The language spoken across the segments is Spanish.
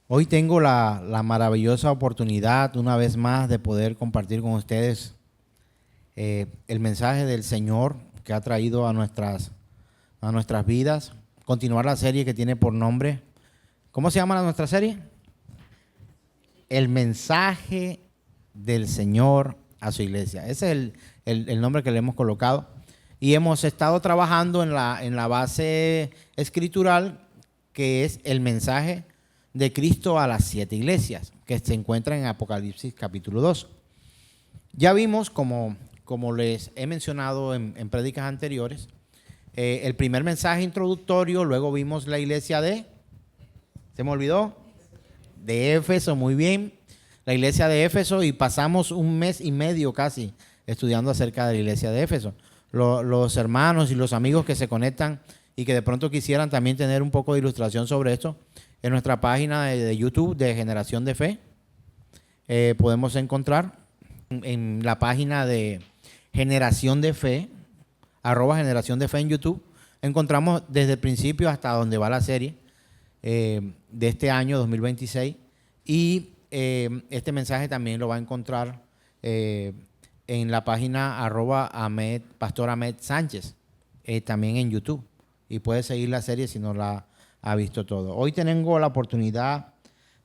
Hoy tengo la maravillosa oportunidad una vez más de poder compartir con ustedes el mensaje del Señor que ha traído a nuestras vidas. Continuar la serie que tiene por nombre. ¿Cómo se llama nuestra serie? El mensaje del Señor a su iglesia. Ese es el nombre que le hemos colocado. Y hemos estado trabajando en la base escritural que es el mensaje de Cristo a las 7 iglesias, que se encuentra en Apocalipsis capítulo 2. Ya vimos, como les he mencionado en prédicas anteriores, el primer mensaje introductorio, luego vimos la iglesia ¿se me olvidó? De Éfeso, muy bien, la iglesia de Éfeso, y pasamos un mes y medio casi estudiando acerca de la iglesia de Éfeso. Los hermanos y los amigos que se conectan y que de pronto quisieran también tener un poco de ilustración sobre esto, en nuestra página de YouTube de Generación de Fe, podemos encontrar en la página de Generación de Fe, @Generación de Fe en YouTube, encontramos desde el principio hasta donde va la serie de este año 2026, y este mensaje también lo va a encontrar en la página @Pastor Ahmed Sánchez, también en YouTube, y puede seguir la serie si no la ha visto todo. Hoy tengo la oportunidad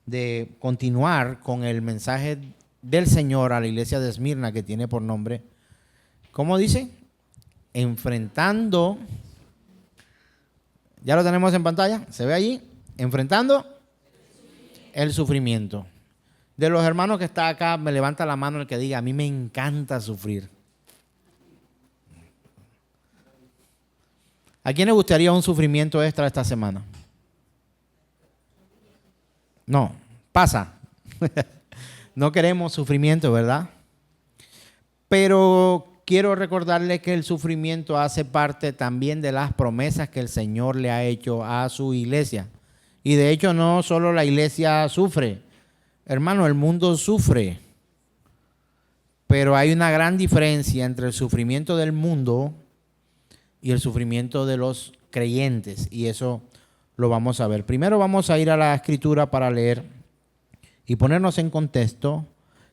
de continuar con el mensaje del Señor a la iglesia de Esmirna, que tiene por nombre, ¿cómo dice? Enfrentando, ya lo tenemos en pantalla, ¿se ve allí? Enfrentando el sufrimiento. De los hermanos que está acá, me levanta la mano el que diga: a mí me encanta sufrir. ¿A quién le gustaría un sufrimiento extra esta semana? No, pasa. No queremos sufrimiento, ¿verdad? Pero quiero recordarle que el sufrimiento hace parte también de las promesas que el Señor le ha hecho a su iglesia. Y de hecho no solo la iglesia sufre, hermano, el mundo sufre. Pero hay una gran diferencia entre el sufrimiento del mundo y el sufrimiento de los creyentes, y eso lo vamos a ver. Primero vamos a ir a la escritura para leer y ponernos en contexto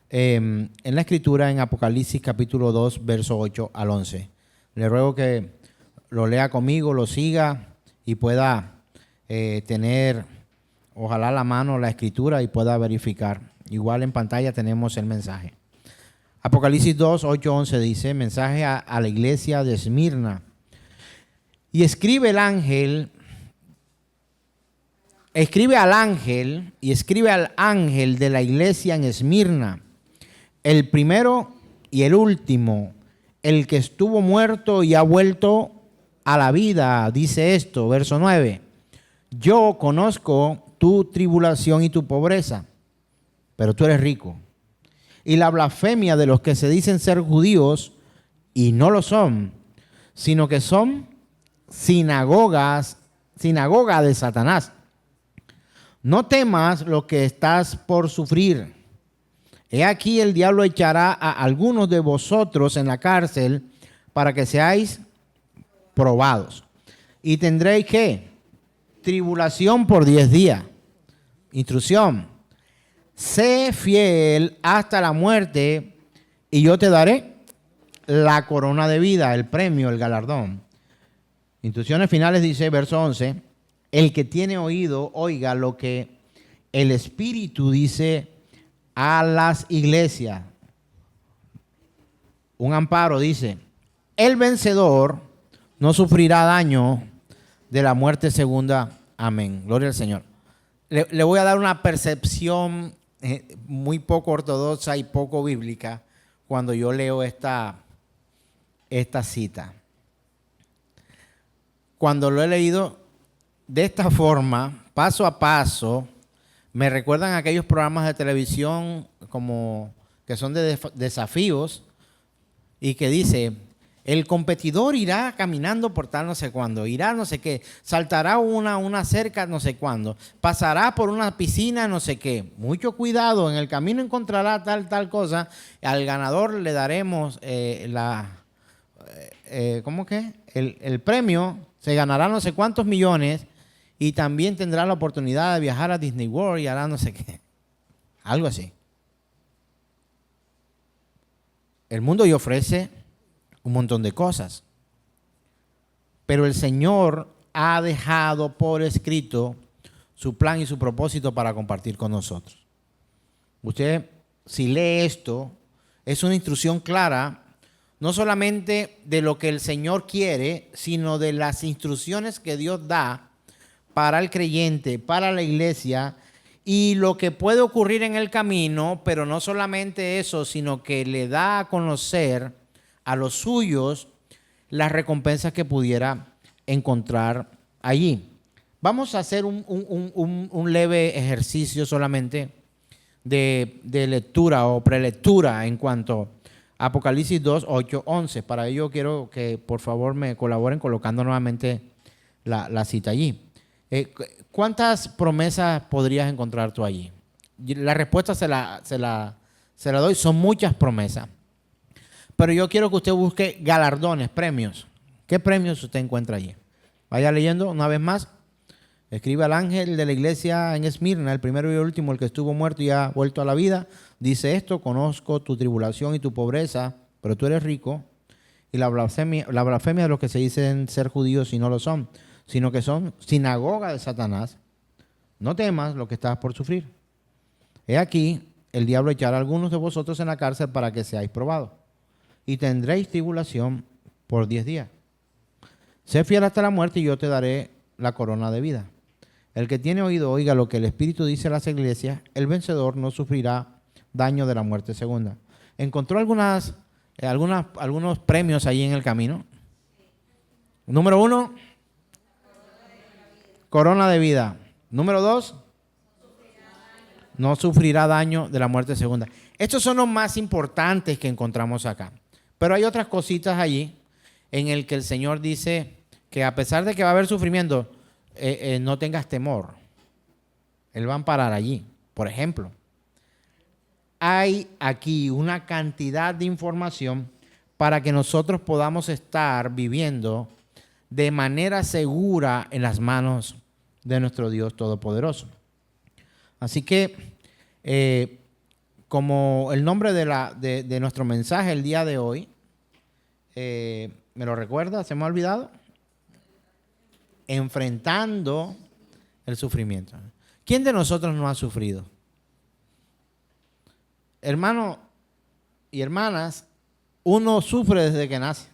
en la escritura en Apocalipsis capítulo 2, verso 8 al 11. Le ruego que lo lea conmigo, lo siga y pueda tener, ojalá, a la mano la escritura y pueda verificar. Igual en pantalla tenemos el mensaje. Apocalipsis 2, 8, 11 dice: mensaje a la iglesia de Esmirna. Y escribe al ángel de la iglesia en Esmirna, el primero y el último, el que estuvo muerto y ha vuelto a la vida, dice esto, verso 9: yo conozco tu tribulación y tu pobreza, pero tú eres rico, y la blasfemia de los que se dicen ser judíos y no lo son, sino que son sinagoga de Satanás. No temas lo que estás por sufrir. He aquí, el diablo echará a algunos de vosotros en la cárcel para que seáis probados. Y tendréis ¿qué? Tribulación por 10 días. Instrucción: sé fiel hasta la muerte y yo te daré la corona de vida, el premio, el galardón. Instrucciones finales dice, verso 11: el que tiene oído, oiga lo que el Espíritu dice a las iglesias. Un amparo dice: el vencedor no sufrirá daño de la muerte segunda. Amén. Gloria al Señor. Le voy a dar una percepción muy poco ortodoxa y poco bíblica cuando yo leo esta cita. Cuando lo he leído de esta forma, paso a paso, me recuerdan aquellos programas de televisión como que son de desafíos, y que dice: el competidor irá caminando por tal no sé cuándo, irá no sé qué, saltará una cerca no sé cuándo, pasará por una piscina no sé qué. Mucho cuidado, en el camino encontrará tal cosa. Al ganador le daremos ¿cómo que? El premio, se ganará no sé cuántos millones, y también tendrá la oportunidad de viajar a Disney World y hará no sé qué. Algo así. El mundo hoy ofrece un montón de cosas, pero el Señor ha dejado por escrito su plan y su propósito para compartir con nosotros. Usted, si lee esto, es una instrucción clara, no solamente de lo que el Señor quiere, sino de las instrucciones que Dios da para el creyente, para la iglesia, y lo que puede ocurrir en el camino, pero no solamente eso, sino que le da a conocer a los suyos las recompensas que pudiera encontrar allí. Vamos a hacer un leve ejercicio solamente de lectura o prelectura en cuanto a Apocalipsis 2, 8, 11. Para ello quiero que por favor me colaboren colocando nuevamente la cita allí. ¿Cuántas promesas podrías encontrar tú allí? La respuesta se la doy, son muchas promesas. Pero yo quiero que usted busque galardones, premios. ¿Qué premios usted encuentra allí? Vaya leyendo una vez más. Escribe al ángel de la iglesia en Esmirna, el primero y el último, el que estuvo muerto y ha vuelto a la vida. Dice esto: conozco tu tribulación y tu pobreza, pero tú eres rico. Y la blasfemia de los que se dicen ser judíos y no lo son, sino que son sinagoga de Satanás. No temas lo que estás por sufrir. He aquí, el diablo echará a algunos de vosotros en la cárcel para que seáis probados. Y tendréis tribulación por 10 días. Sé fiel hasta la muerte y yo te daré la corona de vida. El que tiene oído, oiga lo que el Espíritu dice a las iglesias. El vencedor no sufrirá daño de la muerte segunda. ¿Encontró algunos premios ahí en el camino? Número 1, corona de vida. Número 2, no sufrirá daño de la muerte segunda. Estos son los más importantes que encontramos acá. Pero hay otras cositas allí en el que el Señor dice que a pesar de que va a haber sufrimiento, no tengas temor. Él va a amparar allí. Por ejemplo, hay aquí una cantidad de información para que nosotros podamos estar viviendo de manera segura en las manos de nuestro Dios Todopoderoso. Así que, como el nombre de nuestro mensaje el día de hoy, ¿me lo recuerda? ¿Se me ha olvidado? Enfrentando el sufrimiento. ¿Quién de nosotros no ha sufrido? Hermanos y hermanas, uno sufre desde que nace.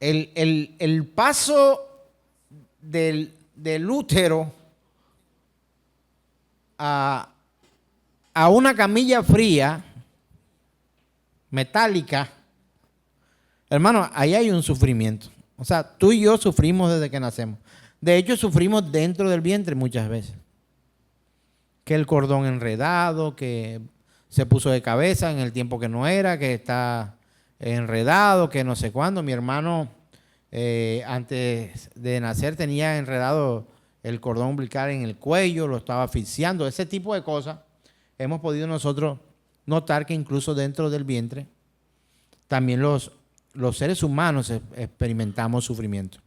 El paso del útero a una camilla fría, metálica, hermano, ahí hay un sufrimiento. O sea, tú y yo sufrimos desde que nacemos. De hecho, sufrimos dentro del vientre muchas veces. Que el cordón enredado, que se puso de cabeza en el tiempo que no era, que está enredado, que no sé cuándo. Mi hermano, antes de nacer, tenía enredado el cordón umbilical en el cuello, lo estaba asfixiando. Ese tipo de cosas hemos podido nosotros notar que incluso dentro del vientre también los seres humanos experimentamos sufrimiento.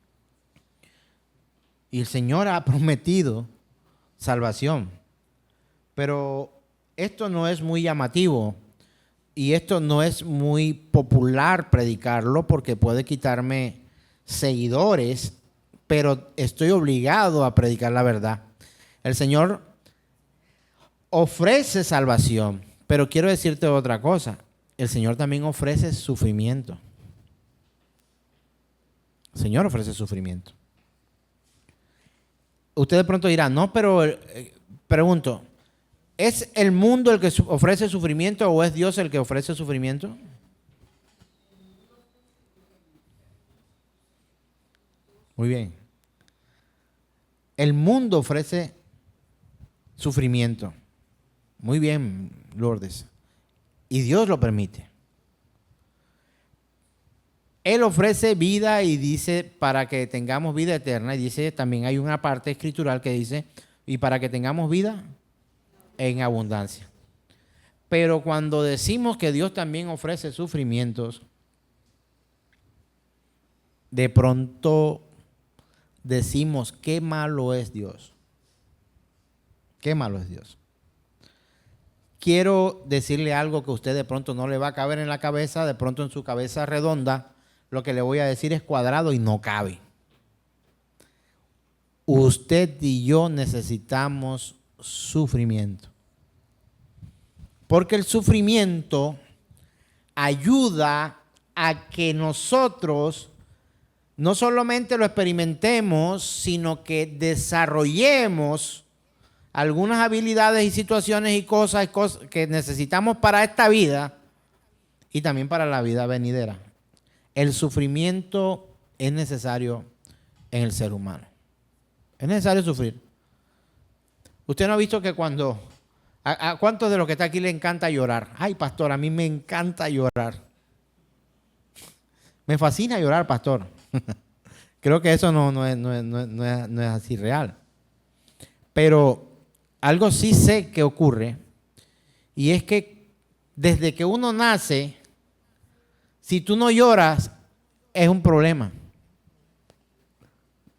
Y el Señor ha prometido salvación. Pero esto no es muy llamativo y esto no es muy popular predicarlo porque puede quitarme seguidores, pero estoy obligado a predicar la verdad. El Señor ofrece salvación, pero quiero decirte otra cosa. El Señor también ofrece sufrimiento. El Señor ofrece sufrimiento. Usted de pronto dirá, no, pero pregunto, ¿es el mundo el que ofrece sufrimiento o es Dios el que ofrece sufrimiento? Muy bien. El mundo ofrece sufrimiento. Muy bien, Lourdes. Y Dios lo permite. Él ofrece vida y dice para que tengamos vida eterna. Y dice, también hay una parte escritural que dice, y para que tengamos vida en abundancia. Pero cuando decimos que Dios también ofrece sufrimientos, de pronto decimos, qué malo es Dios. Qué malo es Dios. Quiero decirle algo que a usted de pronto no le va a caber en la cabeza, de pronto en su cabeza redonda, lo que le voy a decir es cuadrado y no cabe. Usted y yo necesitamos sufrimiento. Porque el sufrimiento ayuda a que nosotros no solamente lo experimentemos, sino que desarrollemos algunas habilidades y situaciones y cosas que necesitamos para esta vida y también para la vida venidera. El sufrimiento es necesario en el ser humano. Es necesario sufrir. Usted no ha visto que cuando... ¿A cuántos de los que está aquí le encanta llorar? Ay, pastor, a mí me encanta llorar. Me fascina llorar, pastor. Creo que eso no es así real. Pero algo sí sé que ocurre, y es que desde que uno nace, si tú no lloras, es un problema.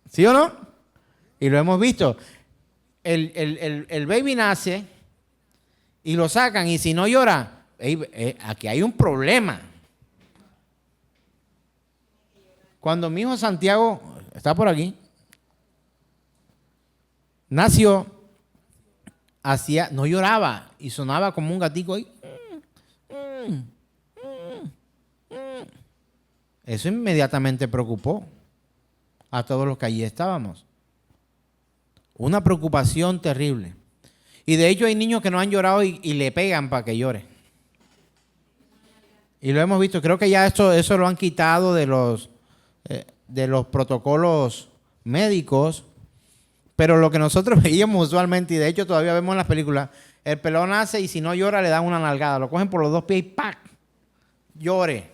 ¿Sí o no? Y lo hemos visto. El baby nace y lo sacan, y si no llora, aquí hay un problema. Cuando mi hijo Santiago, está por aquí, nació, no lloraba y sonaba como un gatico ahí. Eso inmediatamente preocupó a todos los que allí estábamos. Una preocupación terrible. Y de hecho hay niños que no han llorado y le pegan para que llore. Y lo hemos visto. Creo que ya eso lo han quitado de los protocolos médicos. Pero lo que nosotros veíamos usualmente, y de hecho todavía vemos en las películas, el pelón nace y si no llora le dan una nalgada. Lo cogen por los dos pies y ¡pac! Llore.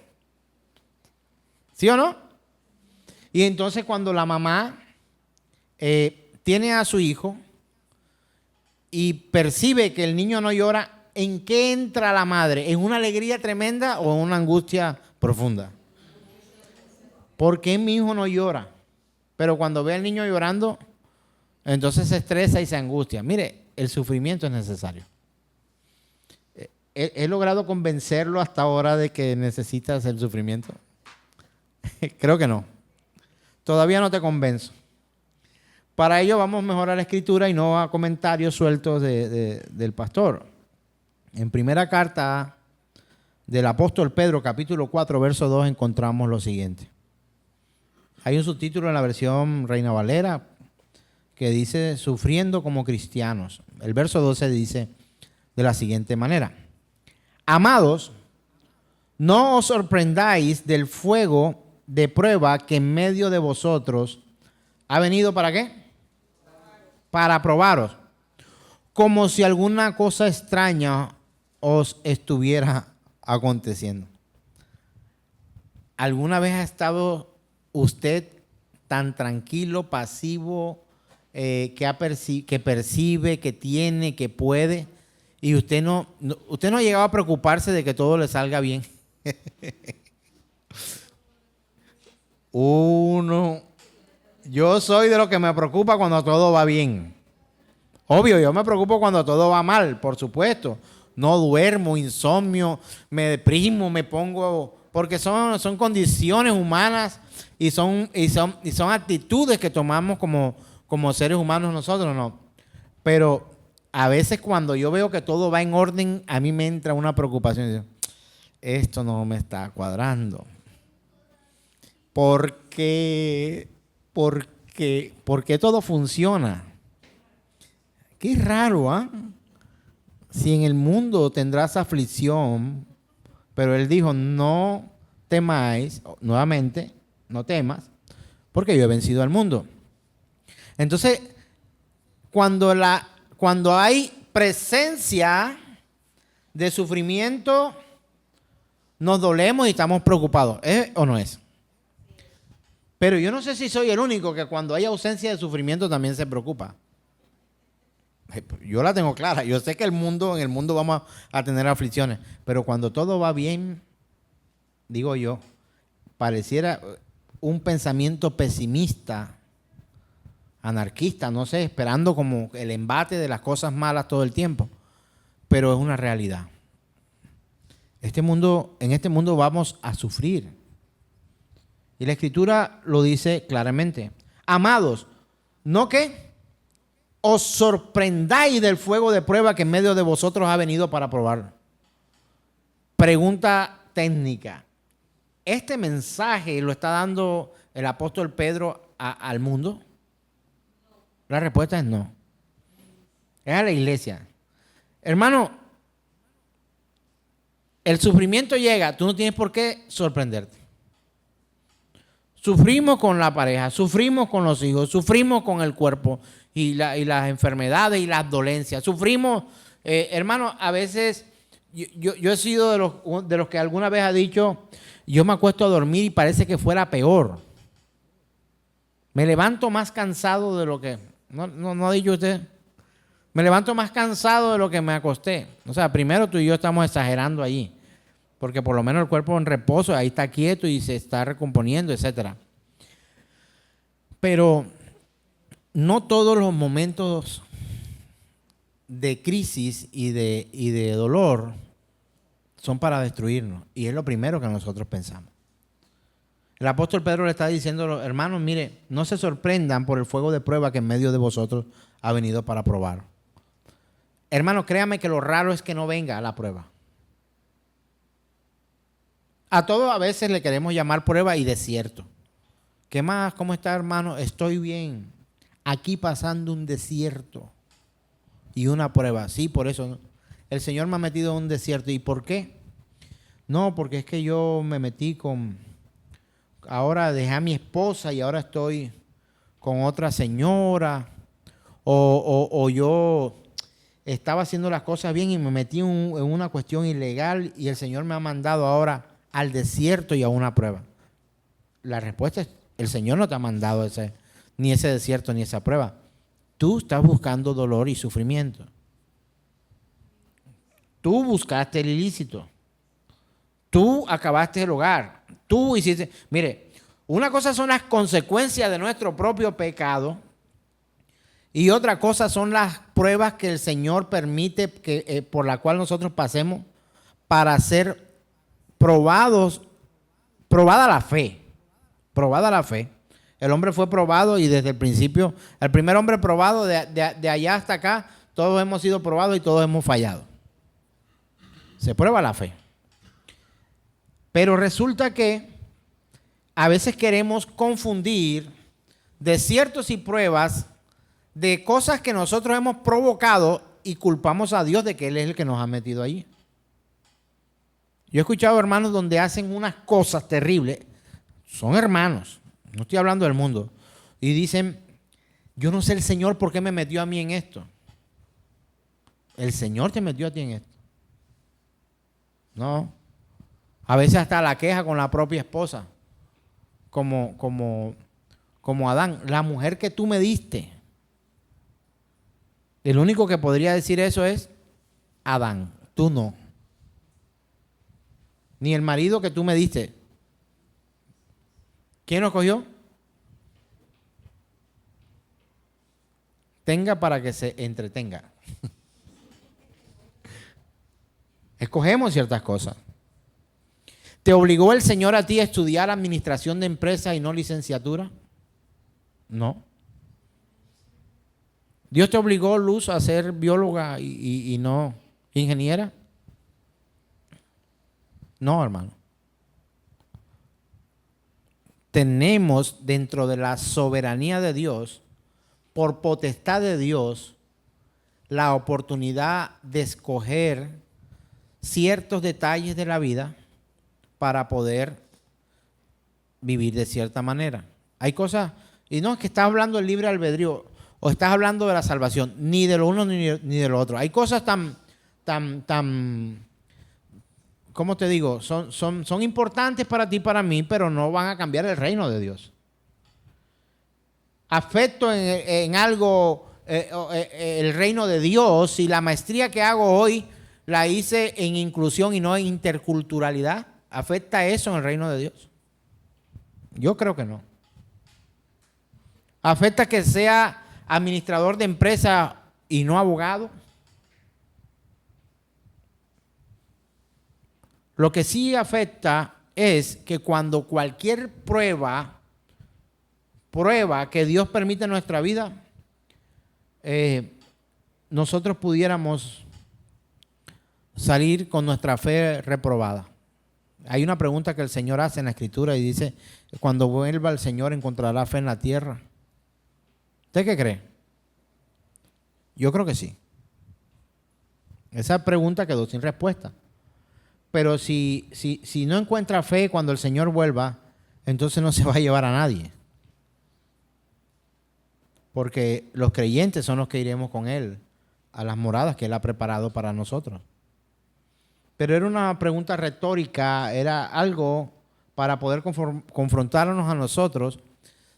¿Sí o no? Y entonces cuando la mamá tiene a su hijo y percibe que el niño no llora, ¿en qué entra la madre? ¿En una alegría tremenda o en una angustia profunda? ¿Por qué mi hijo no llora? Pero cuando ve al niño llorando, entonces se estresa y se angustia. Mire, el sufrimiento es necesario. ¿He logrado convencerlo hasta ahora de que necesitas el sufrimiento? Creo que no. Todavía no te convenzo. Para ello vamos mejor a la escritura y no a comentarios sueltos del pastor. En primera carta del apóstol Pedro, capítulo 4, verso 2, encontramos lo siguiente. Hay un subtítulo en la versión Reina Valera que dice, sufriendo como cristianos. El verso 12 dice de la siguiente manera. Amados, no os sorprendáis del fuego de prueba que en medio de vosotros ha venido, ¿para qué? Para probaros, como si alguna cosa extraña os estuviera aconteciendo. ¿Alguna vez ha estado usted tan tranquilo, pasivo, que percibe, que tiene, que puede, y usted no ha llegado a preocuparse de que todo le salga bien? Yo soy de los que me preocupa cuando todo va bien. Obvio, yo me preocupo cuando todo va mal, por supuesto. No duermo, insomnio, me deprimo, me pongo... Porque son condiciones humanas y son actitudes que tomamos como seres humanos nosotros, ¿no? Pero a veces cuando yo veo que todo va en orden, a mí me entra una preocupación. Y digo, esto no me está cuadrando. ¿Por qué todo funciona? Qué raro, ¿ah? Si en el mundo tendrás aflicción, pero él dijo, no temáis, nuevamente, no temas, porque yo he vencido al mundo. Entonces, cuando hay presencia de sufrimiento, nos dolemos y estamos preocupados. ¿Es o no es? Pero yo no sé si soy el único que cuando hay ausencia de sufrimiento también se preocupa. Yo la tengo clara. Yo sé que en el mundo vamos a tener aflicciones. Pero cuando todo va bien, digo yo, pareciera un pensamiento pesimista anarquista, no sé, esperando como el embate de las cosas malas todo el tiempo. Pero es una realidad. En este mundo vamos a sufrir. Y la Escritura lo dice claramente. Amados, no que os sorprendáis del fuego de prueba que en medio de vosotros ha venido para probar. Pregunta técnica. ¿Este mensaje lo está dando el apóstol Pedro al mundo? La respuesta es no. Es a la iglesia. Hermano, el sufrimiento llega, tú no tienes por qué sorprenderte. Sufrimos con la pareja, sufrimos con los hijos, sufrimos con el cuerpo y las enfermedades y las dolencias. Sufrimos, hermano, a veces yo he sido de los que alguna vez ha dicho, yo me acuesto a dormir y parece que fuera peor. Me levanto más cansado de lo que, no ha dicho usted, me levanto más cansado de lo que me acosté. O sea, primero tú y yo estamos exagerando allí. Porque por lo menos el cuerpo en reposo, ahí está quieto y se está recomponiendo, etc. Pero no todos los momentos de crisis y de dolor son para destruirnos. Y es lo primero que nosotros pensamos. El apóstol Pedro le está diciendo a los hermanos, mire, no se sorprendan por el fuego de prueba que en medio de vosotros ha venido para probar. Hermano, créame que lo raro es que no venga a la prueba. A todos a veces le queremos llamar prueba y desierto. ¿Qué más? ¿Cómo está, hermano? Estoy bien. Aquí pasando un desierto y una prueba. Sí, por eso el Señor me ha metido en un desierto. ¿Y por qué? No, porque es que yo me metí ahora dejé a mi esposa y ahora estoy con otra señora. O yo estaba haciendo las cosas bien y me metí en una cuestión ilegal y el Señor me ha mandado ahora al desierto y a una prueba. La respuesta es, el Señor no te ha mandado ni ese desierto ni esa prueba. Tú estás buscando dolor y sufrimiento. Tú buscaste el ilícito. Tú acabaste el hogar. Tú hiciste... Mire, una cosa son las consecuencias de nuestro propio pecado y otra cosa son las pruebas que el Señor permite por la cual nosotros pasemos para ser probada la fe. Probada la fe. El hombre fue probado y desde el principio, el primer hombre probado de allá hasta acá, todos hemos sido probados y todos hemos fallado. Se prueba la fe. Pero resulta que a veces queremos confundir desiertos y pruebas de cosas que nosotros hemos provocado y culpamos a Dios de que Él es el que nos ha metido allí. Yo he escuchado hermanos donde hacen unas cosas terribles. Son hermanos, no estoy hablando del mundo. Y dicen, yo no sé el Señor por qué me metió a mí en esto. El Señor te metió a ti en esto. No. A veces hasta la queja con la propia esposa. Como Adán. La mujer que tú me diste. El único que podría decir eso es Adán. Tú no. Ni el marido que tú me diste. ¿Quién lo cogió? Tenga para que se entretenga. Escogemos ciertas cosas. ¿Te obligó el Señor a ti a estudiar administración de empresas y no licenciatura? No. ¿Dios te obligó, Luz, a ser bióloga y no ingeniera? No, hermano. Tenemos dentro de la soberanía de Dios, por potestad de Dios, la oportunidad de escoger ciertos detalles de la vida para poder vivir de cierta manera. Hay cosas, y no es que estás hablando del libre albedrío o estás hablando de la salvación, ni de lo uno ni de lo otro. Hay cosas tan ¿cómo te digo? Son importantes para ti y para mí, pero no van a cambiar el reino de Dios. Afecto en algo el reino de Dios, si la maestría que hago hoy la hice en inclusión y no en interculturalidad, ¿afecta eso en el reino de Dios? Yo creo que no. ¿Afecta que sea administrador de empresa y no abogado? Lo que sí afecta es que cuando cualquier prueba que Dios permite en nuestra vida, nosotros pudiéramos salir con nuestra fe reprobada. Hay una pregunta que el Señor hace en la Escritura y dice, cuando vuelva el Señor encontrará fe en la tierra. ¿Usted qué cree? Yo creo que sí. Esa pregunta quedó sin respuesta. Pero si no encuentra fe cuando el Señor vuelva, entonces no se va a llevar a nadie. Porque los creyentes son los que iremos con Él a las moradas que Él ha preparado para nosotros. Pero era una pregunta retórica, era algo para poder confrontarnos a nosotros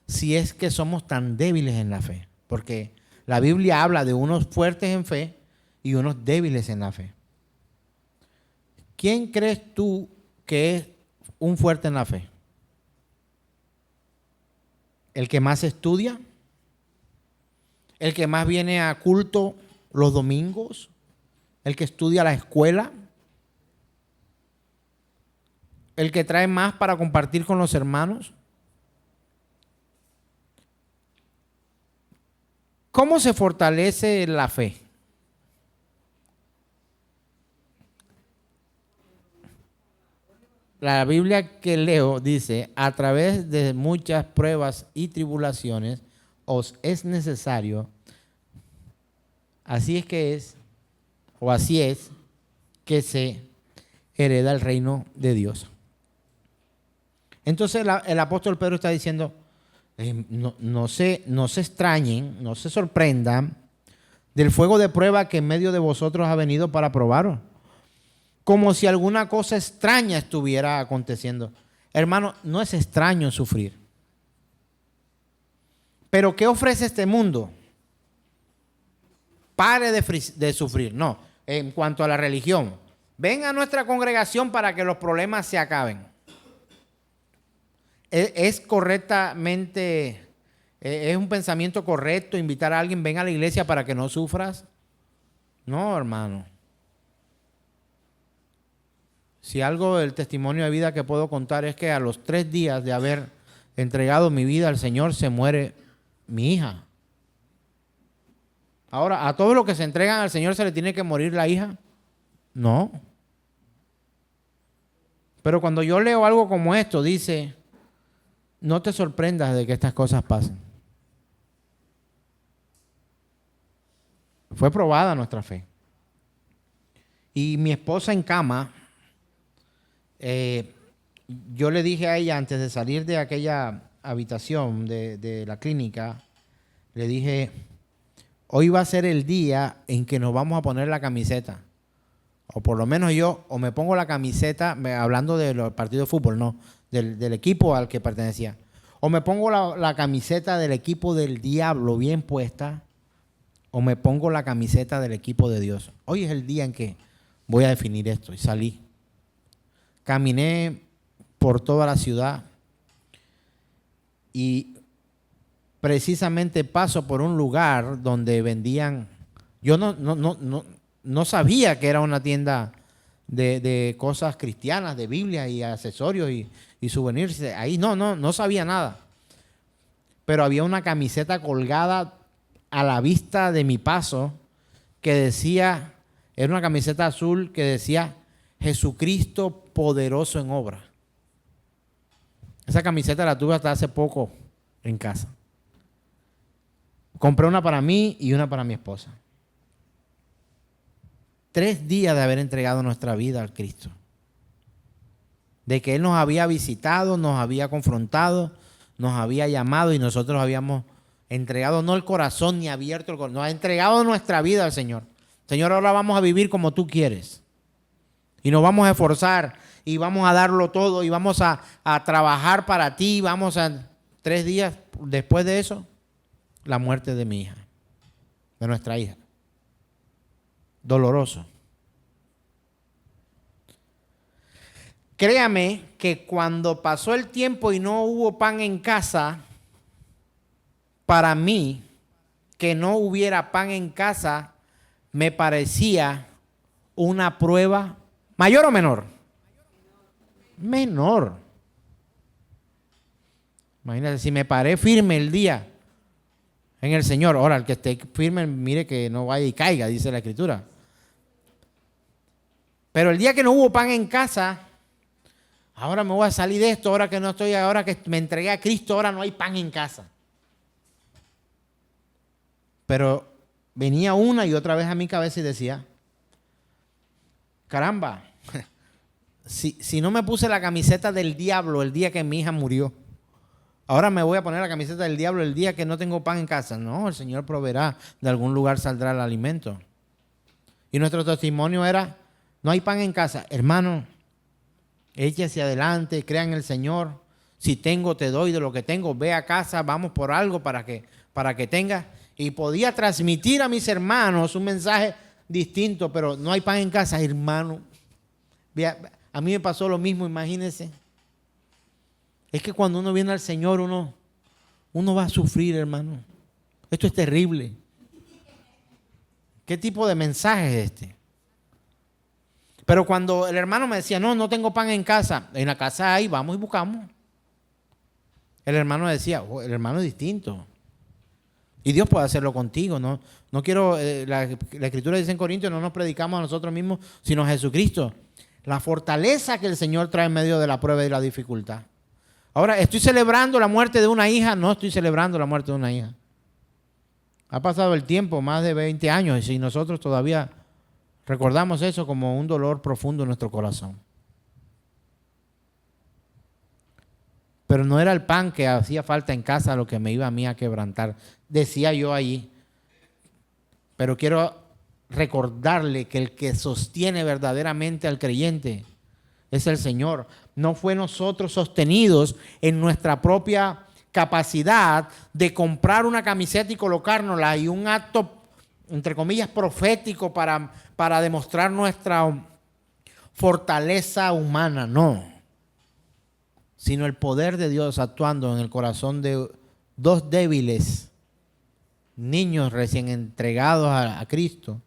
si es que somos tan débiles en la fe. Porque la Biblia habla de unos fuertes en fe y unos débiles en la fe. ¿Quién crees tú que es un fuerte en la fe? ¿El que más estudia? ¿El que más viene a culto los domingos? ¿El que estudia la escuela? ¿El que trae más para compartir con los hermanos? ¿Cómo se fortalece la fe? La Biblia que leo dice, a través de muchas pruebas y tribulaciones os es necesario, así es que es, o así es, que se hereda el reino de Dios. Entonces el apóstol Pedro está diciendo, no se extrañen, no se sorprendan del fuego de prueba que en medio de vosotros ha venido para probaros, como si alguna cosa extraña estuviera aconteciendo. Hermano, no es extraño sufrir. Pero ¿qué ofrece este mundo? Pare de sufrir. No, en cuanto a la religión, ven a nuestra congregación para que los problemas se acaben. ¿Es correctamente, es un pensamiento correcto invitar a alguien, ven a la iglesia para que no sufras? No, hermano. Si algo del testimonio de vida que puedo contar es que a los 3 días de haber entregado mi vida al Señor se muere mi hija. Ahora, ¿a todos los que se entregan al Señor se le tiene que morir la hija? No. Pero cuando yo leo algo como esto, dice, no te sorprendas de que estas cosas pasen. Fue probada nuestra fe. Y mi esposa en cama, yo le dije a ella antes de salir de aquella habitación de la clínica, le dije, hoy va a ser el día en que nos vamos a poner la camiseta. O por lo menos yo, o me pongo la camiseta, hablando del partido de fútbol, no, del equipo al que pertenecía. O me pongo la camiseta del equipo del diablo bien puesta, o me pongo la camiseta del equipo de Dios. Hoy es el día en que voy a definir esto. Y salí. Caminé por toda la ciudad y precisamente paso por un lugar donde vendían, yo no sabía que era una tienda de cosas cristianas, de Biblia y accesorios y souvenirs. Ahí no sabía nada. Pero había una camiseta colgada a la vista de mi paso que decía, era una camiseta azul que decía, Jesucristo poderoso en obra. Esa camiseta la tuve hasta hace poco en casa. Compré una para mí y una para mi esposa. 3 días de haber entregado nuestra vida al Cristo. De que Él nos había visitado, nos había confrontado, nos había llamado y nosotros habíamos entregado no el corazón ni abierto el corazón, nos ha entregado nuestra vida al Señor. Señor, ahora vamos a vivir como tú quieres. Y nos vamos a esforzar y vamos a darlo todo y vamos a trabajar para ti. 3 días después de eso, la muerte de mi hija, de nuestra hija. Doloroso. Créame que cuando pasó el tiempo y no hubo pan en casa, para mí, que no hubiera pan en casa me parecía una prueba mayor o menor. Menor. Imagínate, si me paré firme el día en el Señor. Ahora, el que esté firme, mire que no vaya y caiga, dice la Escritura. Pero el día que no hubo pan en casa, ahora me voy a salir de esto, ahora que no estoy, ahora que me entregué a Cristo, ahora no hay pan en casa. Pero venía una y otra vez a mi cabeza y decía, caramba, si no me puse la camiseta del diablo el día que mi hija murió, ahora me voy a poner la camiseta del diablo el día que no tengo pan en casa. No, el Señor proveerá, de algún lugar saldrá el alimento. Y nuestro testimonio era, no hay pan en casa. Hermano, eche hacia adelante, crea en el Señor. Si tengo, te doy de lo que tengo. Ve a casa, vamos por algo para que tengas. Y podía transmitir a mis hermanos un mensaje distinto, pero no hay pan en casa, hermano. A mí me pasó lo mismo, imagínense. Es que cuando uno viene al Señor, uno va a sufrir, hermano. Esto es terrible. ¿Qué tipo de mensaje es este? Pero cuando el hermano me decía, no tengo pan en casa. En la casa hay, vamos y buscamos. El hermano decía, el hermano es distinto. Y Dios puede hacerlo contigo. No quiero, la Escritura dice en Corintios, no nos predicamos a nosotros mismos, sino a Jesucristo. La fortaleza que el Señor trae en medio de la prueba y de la dificultad. Ahora, ¿estoy celebrando la muerte de una hija? No estoy celebrando la muerte de una hija. Ha pasado el tiempo, más de 20 años, y si nosotros todavía recordamos eso como un dolor profundo en nuestro corazón. Pero no era el pan que hacía falta en casa lo que me iba a mí a quebrantar, decía yo allí. Pero quiero recordarle que el que sostiene verdaderamente al creyente es el Señor. No fue nosotros sostenidos en nuestra propia capacidad de comprar una camiseta y colocárnosla y un acto, entre comillas, profético para demostrar nuestra fortaleza humana, no. Sino el poder de Dios actuando en el corazón de dos débiles niños recién entregados a Cristo,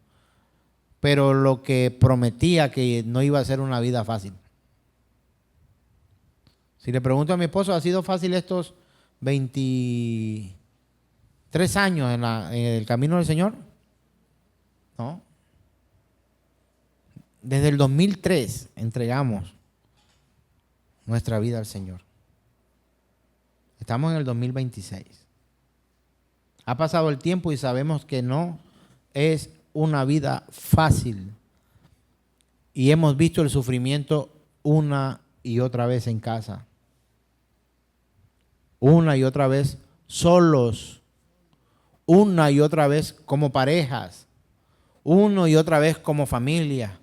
pero lo que prometía que no iba a ser una vida fácil. Si le pregunto a mi esposo, ¿ha sido fácil estos 23 años en el camino del Señor? No. Desde el 2003 entregamos nuestra vida al Señor. Estamos en el 2026. Ha pasado el tiempo y sabemos que no es una vida fácil. Y hemos visto el sufrimiento una y otra vez en casa. Una y otra vez solos. Una y otra vez como parejas. Una y otra vez como familia.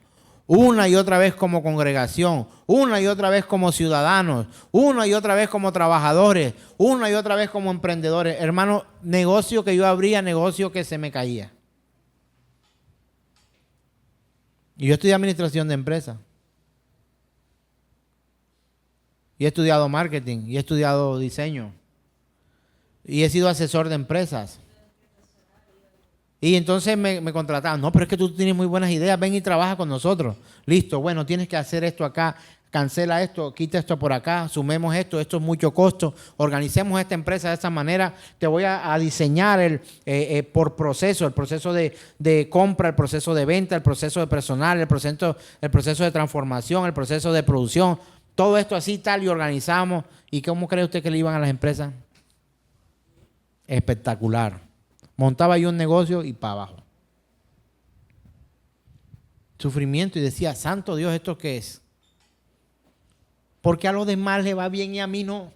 Una y otra vez como congregación, una y otra vez como ciudadanos, una y otra vez como trabajadores, una y otra vez como emprendedores. Hermano, negocio que yo abría, negocio que se me caía. Y yo estudié administración de empresas. Y he estudiado marketing, y he estudiado diseño. Y he sido asesor de empresas. Y entonces me contrataban, no, pero es que tú tienes muy buenas ideas, ven y trabaja con nosotros. Listo, bueno, tienes que hacer esto acá, cancela esto, quita esto por acá, sumemos esto es mucho costo, organicemos esta empresa de esta manera, te voy a diseñar por proceso, el proceso de compra, el proceso de venta, el proceso de personal, el proceso de transformación, el proceso de producción, todo esto así tal y organizamos. ¿Y cómo cree usted que le iban a las empresas? Espectacular. Montaba yo un negocio y para abajo. Sufrimiento y decía, santo Dios, ¿esto qué es? Porque a los demás le va bien y a mí no.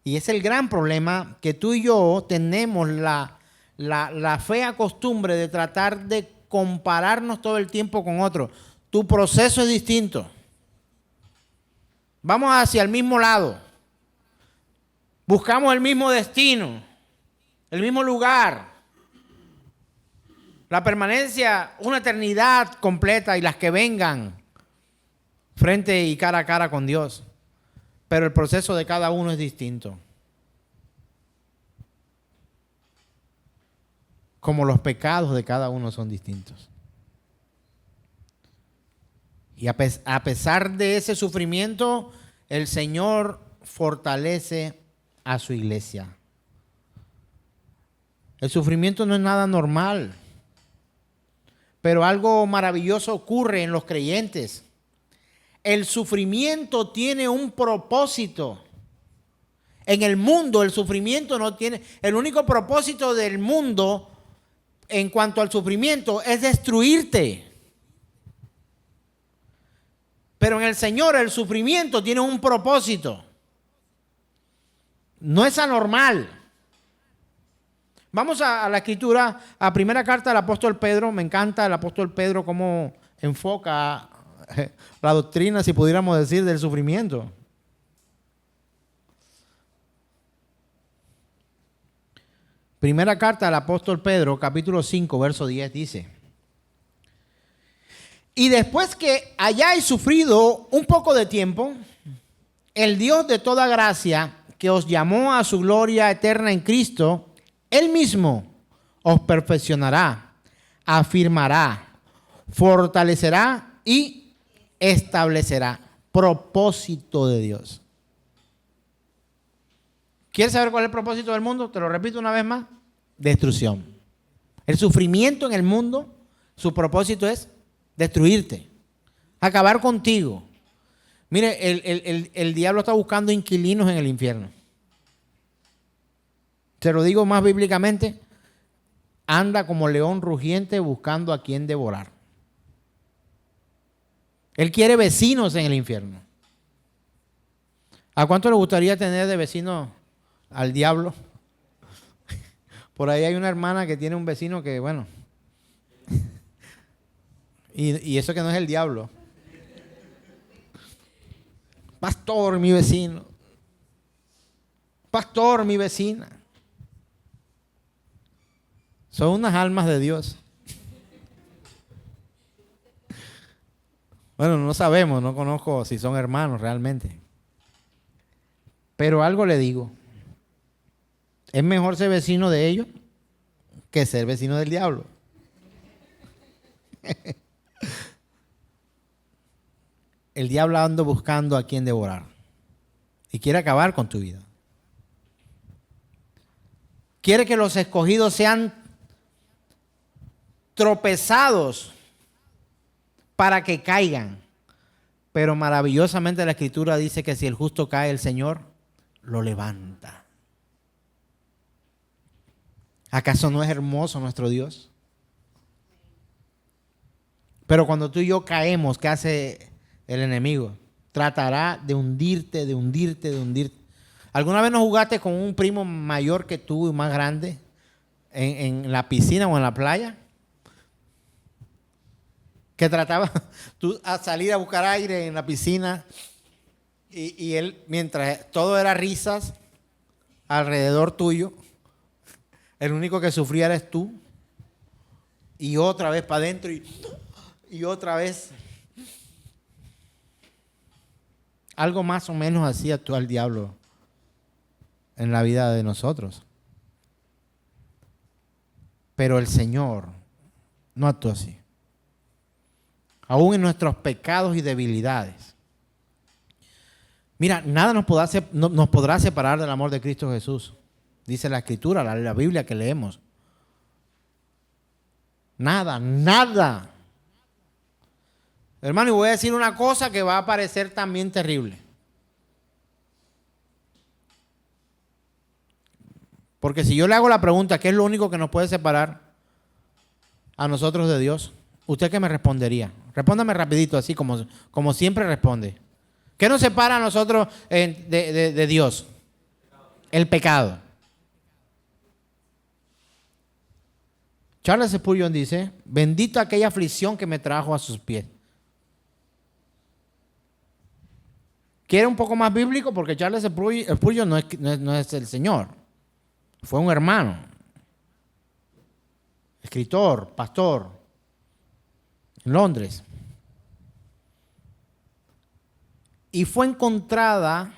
Y es el gran problema que tú y yo tenemos la fea costumbre de tratar de compararnos todo el tiempo con otros. Tu proceso es distinto. Vamos hacia el mismo lado. Buscamos el mismo destino. El mismo lugar, la permanencia, una eternidad completa y las que vengan frente y cara a cara con Dios. Pero el proceso de cada uno es distinto. como los pecados de cada uno son distintos. Y a pesar de ese sufrimiento, el Señor fortalece a su iglesia. El sufrimiento no es nada normal, pero algo maravilloso ocurre en los creyentes. El sufrimiento tiene un propósito. En el mundo el sufrimiento no tiene... El único propósito del mundo en cuanto al sufrimiento es destruirte. Pero en el Señor el sufrimiento tiene un propósito. No es anormal. Vamos a la escritura, a primera carta del apóstol Pedro. Me encanta el apóstol Pedro cómo enfoca la doctrina, si pudiéramos decir, del sufrimiento. Primera carta del apóstol Pedro, capítulo 5, verso 10, dice: y después que hayáis sufrido un poco de tiempo, el Dios de toda gracia, que os llamó a su gloria eterna en Cristo, Él mismo os perfeccionará, afirmará, fortalecerá y establecerá. Propósito de Dios. ¿Quieres saber cuál es el propósito del mundo? Te lo repito una vez más. Destrucción. El sufrimiento en el mundo, su propósito es destruirte, acabar contigo. Mire, el diablo está buscando inquilinos en el infierno. Te lo digo más bíblicamente, anda como león rugiente buscando a quien devorar. Él quiere vecinos en el infierno. ¿A cuánto le gustaría tener de vecino al diablo? Por ahí hay una hermana que tiene un vecino que, bueno, y eso que no es el diablo. Pastor, mi vecino. Pastor, mi vecina. Son unas almas de Dios. Bueno, no sabemos, no conozco si son hermanos realmente. Pero algo le digo. Es mejor ser vecino de ellos que ser vecino del diablo. El diablo anda buscando a quien devorar y quiere acabar con tu vida. Quiere que los escogidos sean tropezados para que caigan. Pero maravillosamente la Escritura dice que si el justo cae, el Señor lo levanta. ¿Acaso no es hermoso nuestro Dios? Pero cuando tú y yo caemos, ¿qué hace el enemigo? Tratará de hundirte, de hundirte, de hundirte. ¿Alguna vez no jugaste con un primo mayor que tú y más grande en la piscina o en la playa? Que trataba tú a salir a buscar aire en la piscina y él, mientras todo era risas alrededor tuyo, el único que sufría eres tú. Y otra vez para adentro y otra vez. Algo más o menos así actúa el diablo en la vida de nosotros. Pero el Señor no actúa así. Aún en nuestros pecados y debilidades. Mira, nada nos podrá separar del amor de Cristo Jesús. Dice la Escritura, la Biblia que leemos. Nada, nada. Hermano, y voy a decir una cosa que va a parecer también terrible. Porque si yo le hago la pregunta, ¿qué es lo único que nos puede separar a nosotros de Dios? ¿Usted qué me respondería? Respóndame rapidito, así como siempre responde. ¿Qué nos separa a nosotros de Dios? El pecado. Charles Spurgeon dice: bendita aquella aflicción que me trajo a sus pies. ¿Quiere un poco más bíblico? Porque Charles Spurgeon no es el Señor. Fue un hermano, escritor, pastor, en Londres. Y fue encontrada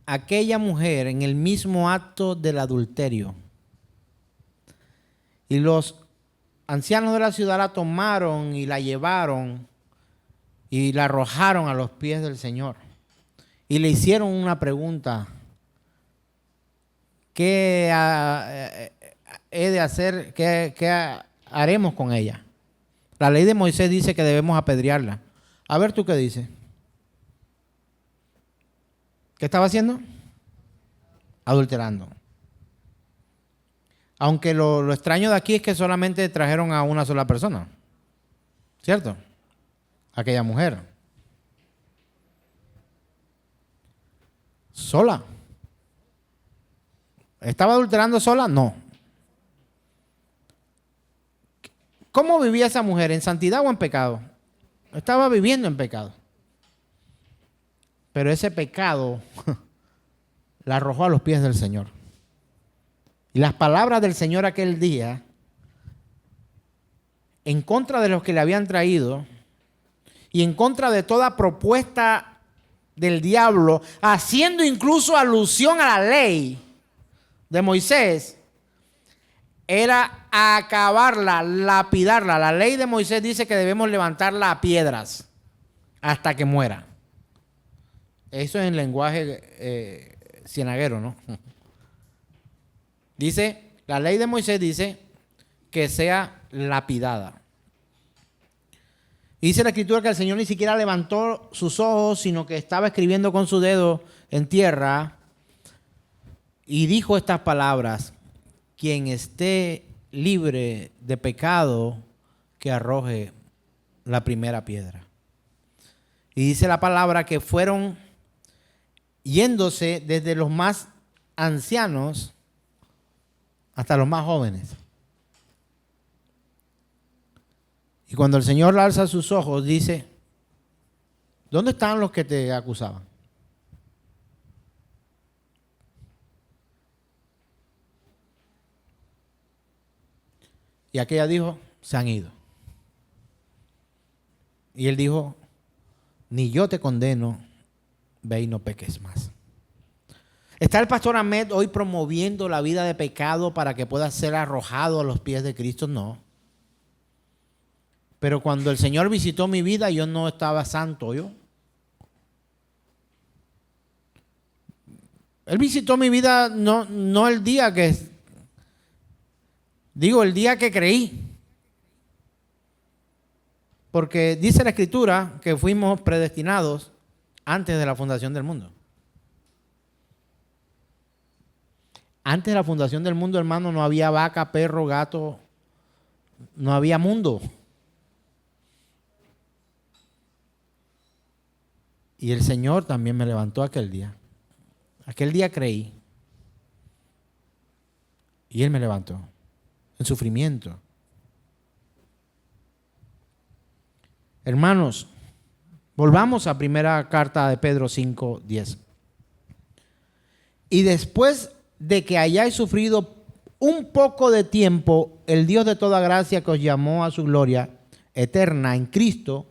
aquella mujer en el mismo acto del adulterio. Y los ancianos de la ciudad la tomaron y la llevaron y la arrojaron a los pies del Señor. Y le hicieron una pregunta: ¿qué he de hacer? ¿Qué haremos con ella? La ley de Moisés dice que debemos apedrearla. A ver, ¿tú qué dices? ¿Qué estaba haciendo? Adulterando. Aunque lo extraño de aquí es que solamente trajeron a una sola persona, ¿cierto? Aquella mujer. Sola. ¿Estaba adulterando sola? No. ¿Cómo vivía esa mujer? ¿En santidad o en pecado? Estaba viviendo en pecado. Pero ese pecado la arrojó a los pies del Señor. Y las palabras del Señor aquel día, en contra de los que le habían traído y en contra de toda propuesta del diablo, haciendo incluso alusión a la ley de Moisés, era acabarla, lapidarla. La ley de Moisés dice que debemos levantarla a piedras hasta que muera. Eso es en lenguaje cienaguero, ¿no? Dice, la ley de Moisés dice que sea lapidada. Y dice la Escritura que el Señor ni siquiera levantó sus ojos, sino que estaba escribiendo con su dedo en tierra y dijo estas palabras: quien esté libre de pecado, que arroje la primera piedra. Y dice la palabra que fueron yéndose desde los más ancianos hasta los más jóvenes. Y cuando el Señor alza sus ojos, dice: ¿dónde están los que te acusaban? Y aquella dijo: se han ido. Y él dijo: ni yo te condeno, ve y no peques más. ¿Está el pastor Ahmed hoy promoviendo la vida de pecado para que pueda ser arrojado a los pies de Cristo? No. Pero cuando el Señor visitó mi vida, yo no estaba santo, yo. Él visitó mi vida no el día que, digo, el día que creí. Porque dice la Escritura que fuimos predestinados antes de la fundación del mundo. Antes de la fundación del mundo, hermano, no había vaca, perro, gato, no había mundo. Y el Señor también me levantó aquel día. Aquel día creí. Y Él me levantó en sufrimiento. Hermanos, volvamos a primera carta de Pedro 5:10. Y después de que hayáis sufrido un poco de tiempo, el Dios de toda gracia que os llamó a su gloria eterna en Cristo,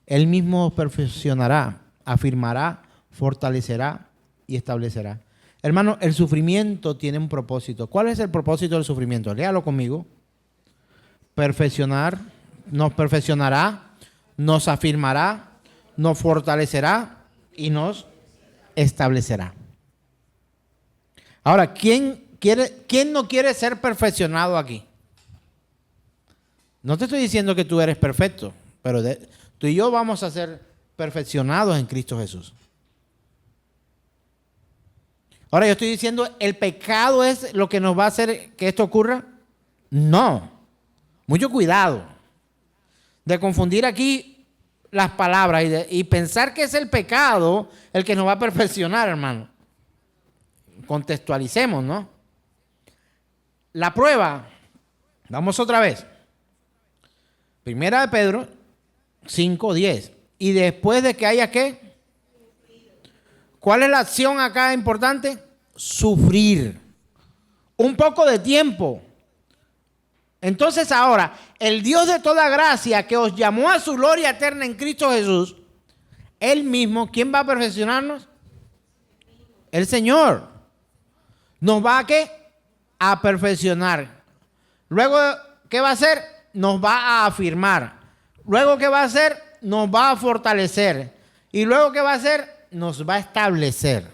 Él mismo os perfeccionará, afirmará, fortalecerá y establecerá. Hermano, el sufrimiento tiene un propósito. ¿Cuál es el propósito del sufrimiento? Léalo conmigo. Perfeccionar, nos perfeccionará, nos afirmará, nos fortalecerá y nos establecerá. Ahora, ¿quién no quiere ser perfeccionado aquí? No te estoy diciendo que tú eres perfecto, pero tú y yo vamos a ser perfeccionados en Cristo Jesús. Ahora, yo estoy diciendo, ¿el pecado es lo que nos va a hacer que esto ocurra? No. Mucho cuidado de confundir aquí las palabras y pensar que es el pecado el que nos va a perfeccionar, hermano. Contextualicemos, ¿no? La prueba, vamos otra vez. Primera de Pedro 5:10. Y después de que haya ¿qué? ¿Cuál es la acción acá importante? Sufrir. Un poco de tiempo. Entonces ahora, el Dios de toda gracia que os llamó a su gloria eterna en Cristo Jesús, Él mismo, ¿quién va a perfeccionarnos? El Señor. ¿Nos va a qué? A perfeccionar. Luego, ¿qué va a hacer? Nos va a afirmar. Luego, ¿qué va a hacer? Nos va a fortalecer. Y luego, ¿qué va a hacer? Nos va a establecer.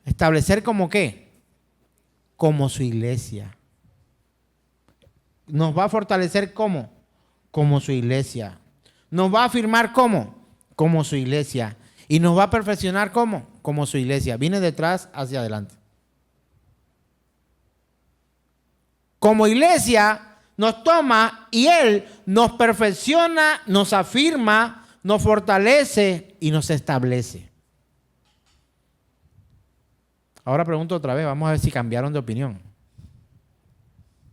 ¿Establecer como qué? Como su iglesia. Nos va a fortalecer ¿cómo? Como su iglesia. Nos va a afirmar ¿cómo? Como su iglesia. Y nos va a perfeccionar ¿cómo? Como su iglesia. Viene detrás hacia adelante. Como iglesia nos toma y Él nos perfecciona, nos afirma, nos fortalece y nos establece. Ahora pregunto otra vez, vamos a ver si cambiaron de opinión.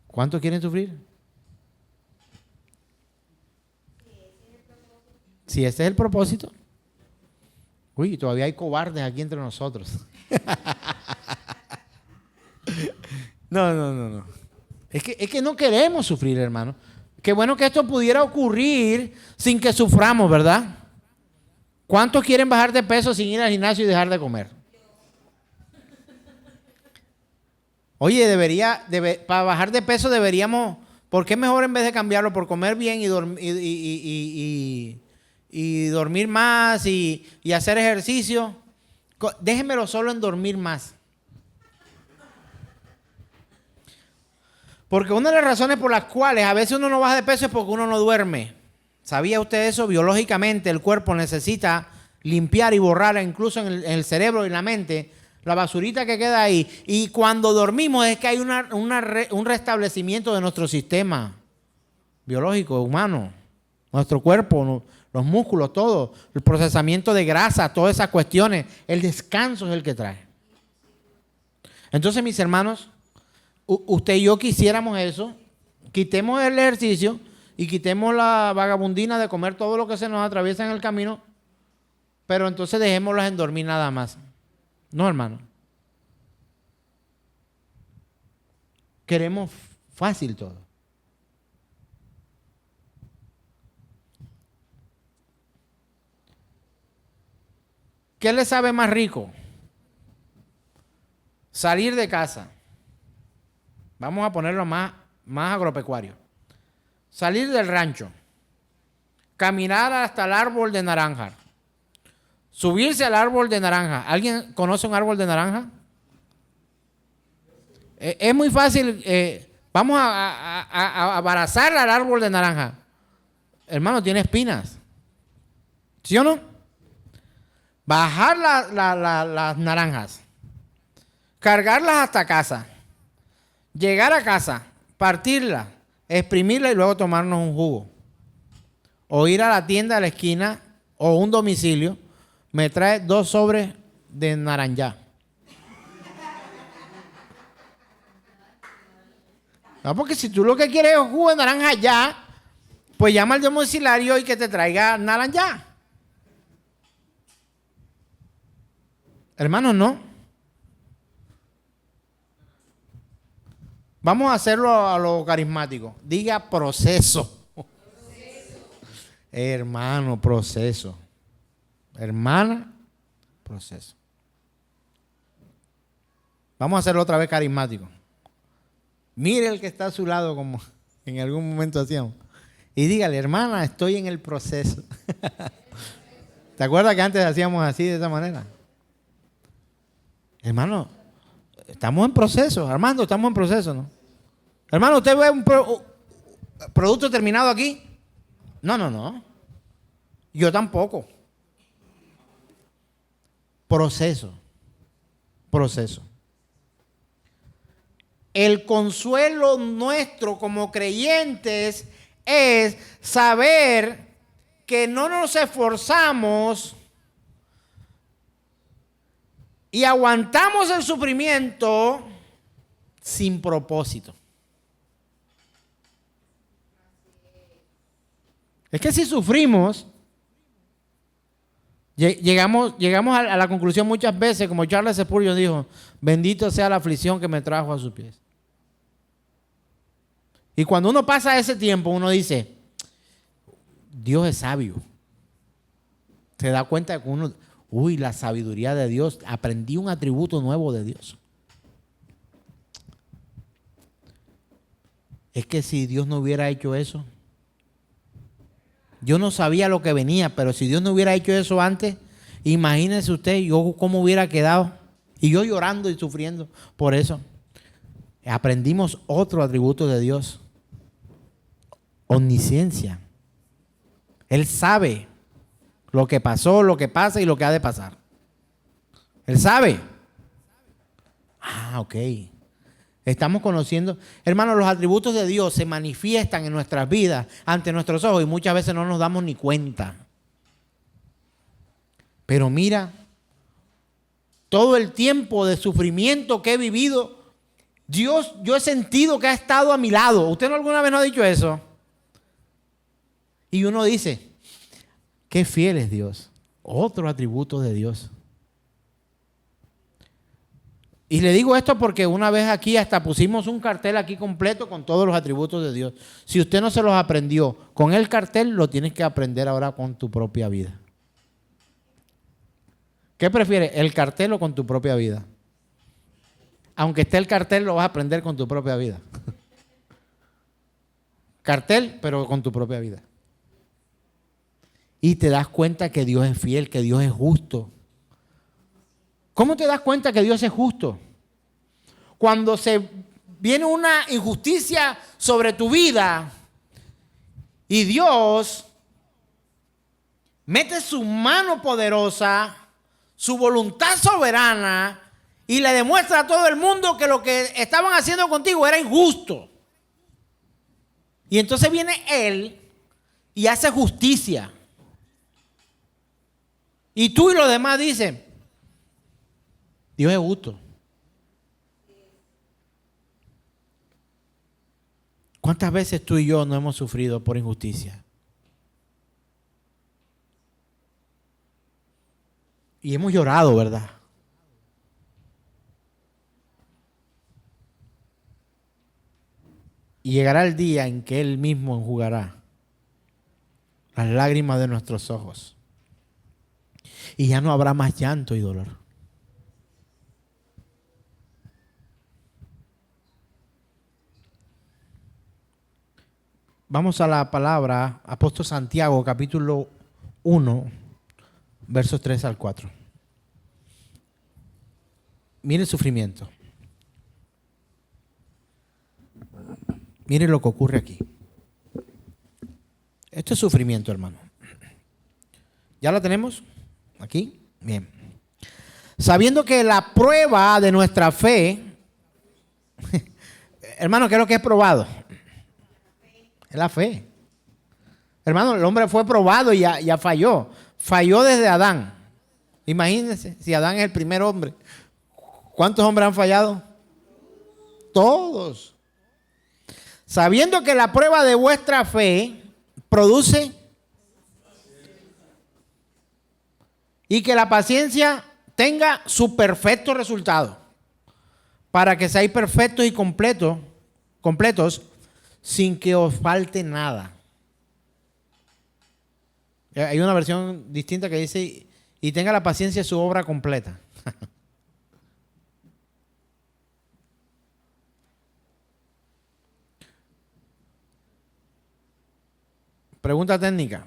¿Cuántos quieren sufrir? Si ese es el propósito. Uy, todavía hay cobardes aquí entre nosotros. No. Es que no queremos sufrir, hermano. Qué bueno que esto pudiera ocurrir sin que suframos, ¿verdad? ¿Cuántos quieren bajar de peso sin ir al gimnasio y dejar de comer? Oye, para bajar de peso deberíamos, ¿por qué mejor en vez de cambiarlo por comer bien y dormir más y hacer ejercicio? Déjenmelo solo en dormir más. Porque una de las razones por las cuales a veces uno no baja de peso es porque uno no duerme. ¿Sabía usted eso? Biológicamente el cuerpo necesita limpiar y borrar incluso en el cerebro y la mente la basurita que queda ahí. Y cuando dormimos es que hay un restablecimiento de nuestro sistema biológico, humano. Nuestro cuerpo, los músculos, todo. El procesamiento de grasa, todas esas cuestiones. El descanso es el que trae. Entonces, mis hermanos, usted y yo quisiéramos eso. Quitemos el ejercicio y quitemos la vagabundina de comer todo lo que se nos atraviesa en el camino. Pero entonces dejémoslas en dormir nada más. No, hermano. Queremos fácil todo. ¿Qué le sabe más rico? Salir de casa. Vamos a ponerlo más agropecuario. Salir del rancho. Caminar hasta el árbol de naranja. Subirse al árbol de naranja. ¿Alguien conoce un árbol de naranja? Es muy fácil. Vamos a abrazar al árbol de naranja. Hermano, tiene espinas. ¿Sí o no? Bajar las naranjas. Cargarlas hasta casa. Llegar a casa. Partirla. Exprimirla y luego tomarnos un jugo. O ir a la tienda de la esquina o un domicilio. Me trae 2 sobres de naranja. No, porque si tú lo que quieres es jugo de naranja ya, pues llama al domiciliario y que te traiga naranja. Hermanos, no. Vamos a hacerlo a lo carismático. Diga proceso. Hermano, proceso. Hermana, proceso. Vamos a hacerlo otra vez carismático. Mire el que está a su lado como en algún momento hacíamos. Y dígale, hermana, estoy en el proceso. ¿Te acuerdas que antes hacíamos así de esa manera? Hermano, estamos en proceso. Armando, estamos en proceso, ¿no? Hermano, ¿usted ve un producto terminado aquí? No. Yo tampoco. Proceso. El consuelo nuestro como creyentes es saber que no nos esforzamos y aguantamos el sufrimiento sin propósito. Es que si sufrimos, llegamos a la conclusión muchas veces, como Charles Spurgeon dijo, bendito sea la aflicción que me trajo a sus pies. Y cuando uno pasa ese tiempo, uno dice, Dios es sabio. Se da cuenta de que uno, la sabiduría de Dios, aprendí un atributo nuevo de Dios. Es que si Dios no hubiera hecho eso, yo no sabía lo que venía, pero si Dios no hubiera hecho eso antes, imagínese usted yo cómo hubiera quedado. Y yo llorando y sufriendo por eso. Aprendimos otro atributo de Dios. Omnisciencia. Él sabe lo que pasó, lo que pasa y lo que ha de pasar. Él sabe. Ok. Estamos conociendo. Hermanos, los atributos de Dios se manifiestan en nuestras vidas ante nuestros ojos y muchas veces no nos damos ni cuenta. Pero mira, todo el tiempo de sufrimiento que he vivido, Dios, yo he sentido que ha estado a mi lado. ¿Usted no alguna vez no ha dicho eso? Y uno dice, qué fiel es Dios. Otro atributo de Dios. Y le digo esto porque una vez aquí hasta pusimos un cartel aquí completo con todos los atributos de Dios. Si usted no se los aprendió con el cartel, lo tienes que aprender ahora con tu propia vida. ¿Qué prefieres, el cartel o con tu propia vida? Aunque esté el cartel, lo vas a aprender con tu propia vida. Cartel, pero con tu propia vida. Y te das cuenta que Dios es fiel, que Dios es justo. ¿Cómo te das cuenta que Dios es justo? Cuando se viene una injusticia sobre tu vida y Dios mete su mano poderosa, su voluntad soberana y le demuestra a todo el mundo que lo que estaban haciendo contigo era injusto. Y entonces viene Él y hace justicia. Y tú y los demás dicen, Dios es justo. ¿Cuántas veces tú y yo no hemos sufrido por injusticia? Y hemos llorado, ¿verdad? Y llegará el día en que Él mismo enjugará las lágrimas de nuestros ojos. Y ya no habrá más llanto y dolor. Vamos a la palabra, Apóstol Santiago, capítulo 1, versos 3 al 4. Mire el sufrimiento. Mire lo que ocurre aquí. Esto es sufrimiento, hermano. ¿Ya lo tenemos? Aquí. Bien. Sabiendo que la prueba de nuestra fe, hermano, ¿qué es lo que es probado? Es la fe. Hermano, el hombre fue probado y ya falló. Falló desde Adán. Imagínense, si Adán es el primer hombre. ¿Cuántos hombres han fallado? Todos. Sabiendo que la prueba de vuestra fe produce y que la paciencia tenga su perfecto resultado, para que seáis perfectos y completos, sin que os falte nada. Hay una versión distinta que dice, y tenga la paciencia su obra completa. Pregunta técnica.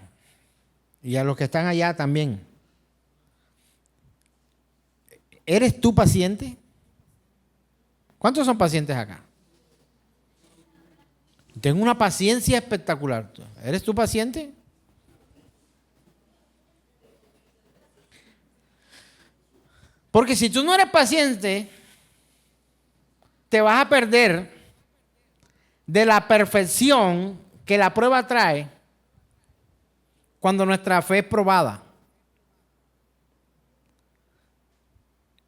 Y a los que están allá también. ¿Eres tú paciente? ¿Cuántos son pacientes acá? Tengo una paciencia espectacular. ¿Eres tú paciente? Porque si tú no eres paciente, te vas a perder de la perfección que la prueba trae cuando nuestra fe es probada.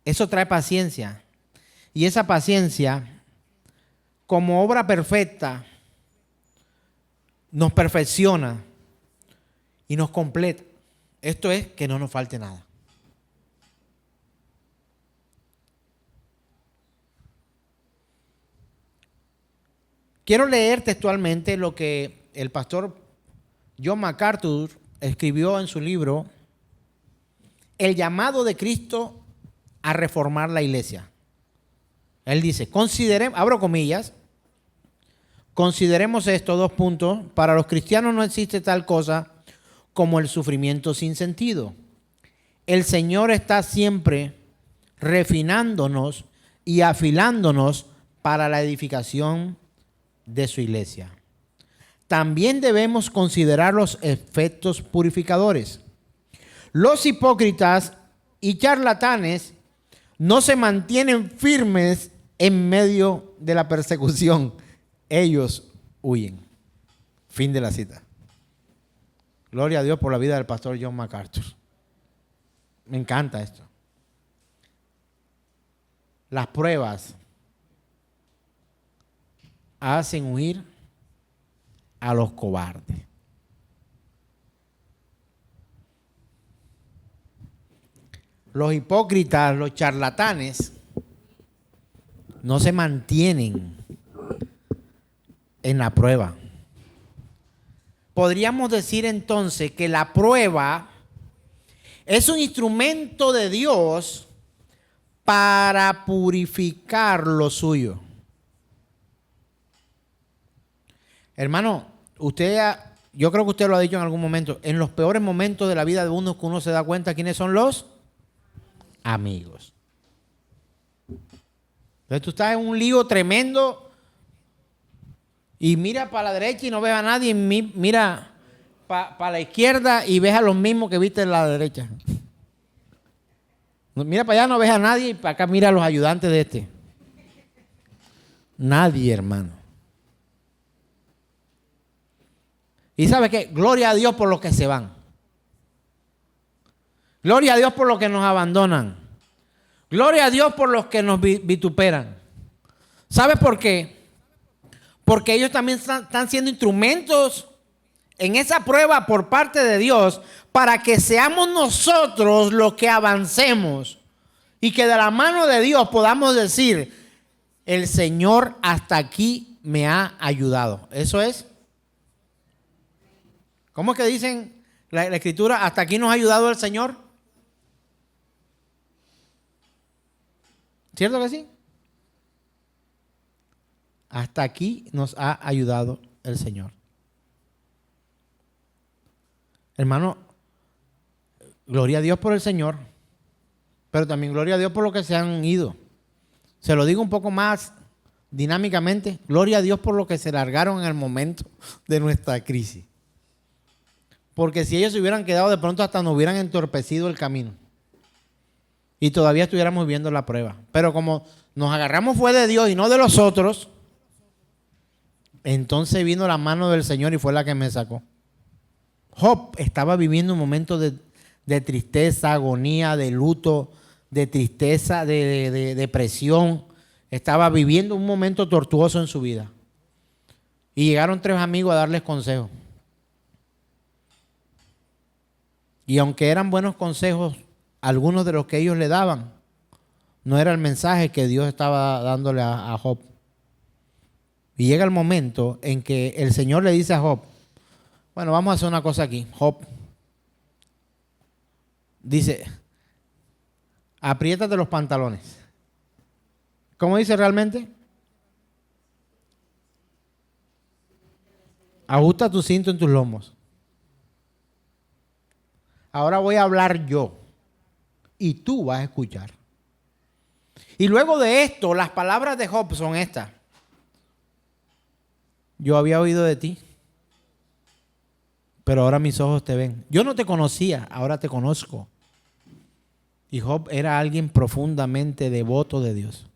Eso trae paciencia. Y esa paciencia, como obra perfecta, nos perfecciona y nos completa. Esto es que no nos falte nada. Quiero leer textualmente lo que el pastor John MacArthur escribió en su libro El llamado de Cristo a reformar la iglesia. Él dice, abro comillas, Consideremos estos 2 puntos. Para los cristianos no existe tal cosa como el sufrimiento sin sentido. El Señor está siempre refinándonos y afilándonos para la edificación de su iglesia. También debemos considerar los efectos purificadores. Los hipócritas y charlatanes no se mantienen firmes en medio de la persecución. Ellos huyen. Fin de la cita. Gloria a Dios por la vida del pastor John MacArthur. Me encanta esto. Las pruebas hacen huir a los cobardes. Los hipócritas, los charlatanes, no se mantienen en la prueba. Podríamos decir entonces que la prueba es un instrumento de Dios para purificar lo suyo. Hermano, yo creo que usted lo ha dicho en algún momento, en los peores momentos de la vida de uno que uno se da cuenta quiénes son los amigos. Entonces tú estás en un lío tremendo y mira para la derecha y no ves a nadie, mira para la izquierda y ves a los mismos que viste en la derecha. Mira para allá, no ves a nadie y para acá mira a los ayudantes de este. Nadie, hermano. Y ¿sabe qué? Gloria a Dios por los que se van. Gloria a Dios por los que nos abandonan. Gloria a Dios por los que nos vituperan. ¿Sabe por qué? Porque ellos también están siendo instrumentos en esa prueba por parte de Dios para que seamos nosotros los que avancemos y que de la mano de Dios podamos decir, el Señor hasta aquí me ha ayudado. Eso es. ¿Cómo es que dicen la Escritura? Hasta aquí nos ha ayudado el Señor. ¿Cierto que sí? Hasta aquí nos ha ayudado el Señor. Hermano, gloria a Dios por el Señor, pero también gloria a Dios por los que se han ido. Se lo digo un poco más dinámicamente, gloria a Dios por los que se largaron en el momento de nuestra crisis. Porque si ellos se hubieran quedado, de pronto hasta nos hubieran entorpecido el camino. Y todavía estuviéramos viendo la prueba. Pero como nos agarramos fue de Dios y no de los otros, entonces vino la mano del Señor y fue la que me sacó. Job estaba viviendo un momento de tristeza, agonía, de luto, de tristeza, de depresión. Estaba viviendo un momento tortuoso en su vida. Y llegaron 3 amigos a darles consejos. Y aunque eran buenos consejos, algunos de los que ellos le daban, no era el mensaje que Dios estaba dándole a Job. Y llega el momento en que el Señor le dice a Job, bueno, vamos a hacer una cosa aquí. Job dice, apriétate los pantalones. ¿Cómo dice realmente? Ajusta tu cinto en tus lomos. Ahora voy a hablar yo y tú vas a escuchar. Y luego de esto, las palabras de Job son estas. Yo había oído de ti, pero ahora mis ojos te ven. Yo no te conocía, ahora te conozco. Y Job era alguien profundamente devoto de Dios.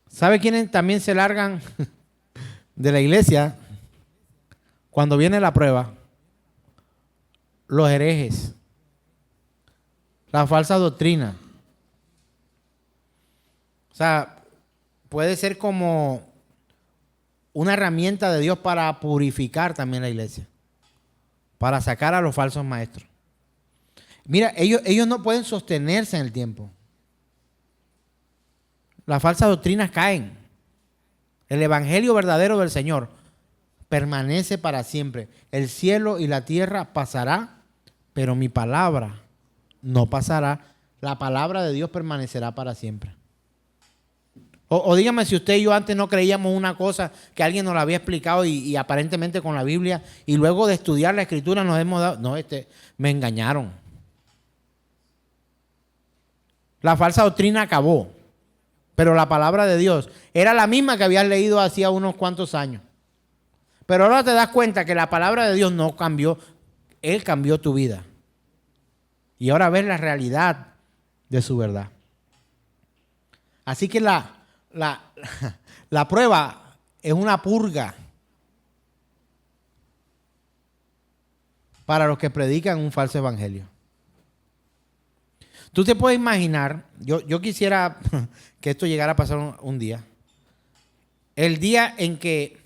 ¿Sabe quiénes también se largan de la iglesia cuando viene la prueba? Los herejes, la falsa doctrina. O sea, puede ser como una herramienta de Dios para purificar también la iglesia, para sacar a los falsos maestros. Mira, ellos no pueden sostenerse en el tiempo. Las falsas doctrinas caen. El evangelio verdadero del Señor permanece para siempre. El cielo y la tierra pasará, pero mi palabra no pasará. La palabra de Dios permanecerá para siempre. O dígame si usted y yo antes no creíamos una cosa que alguien nos la había explicado y aparentemente con la Biblia, y luego de estudiar la Escritura nos hemos dado, no, me engañaron. La falsa doctrina acabó, pero la palabra de Dios era la misma que habías leído hacía unos cuantos años. Pero ahora te das cuenta que la palabra de Dios no cambió, Él cambió tu vida. Y ahora ves la realidad de su verdad. Así que la prueba es una purga para los que predican un falso evangelio. Tú te puedes imaginar, yo quisiera que esto llegara a pasar un día, el día en que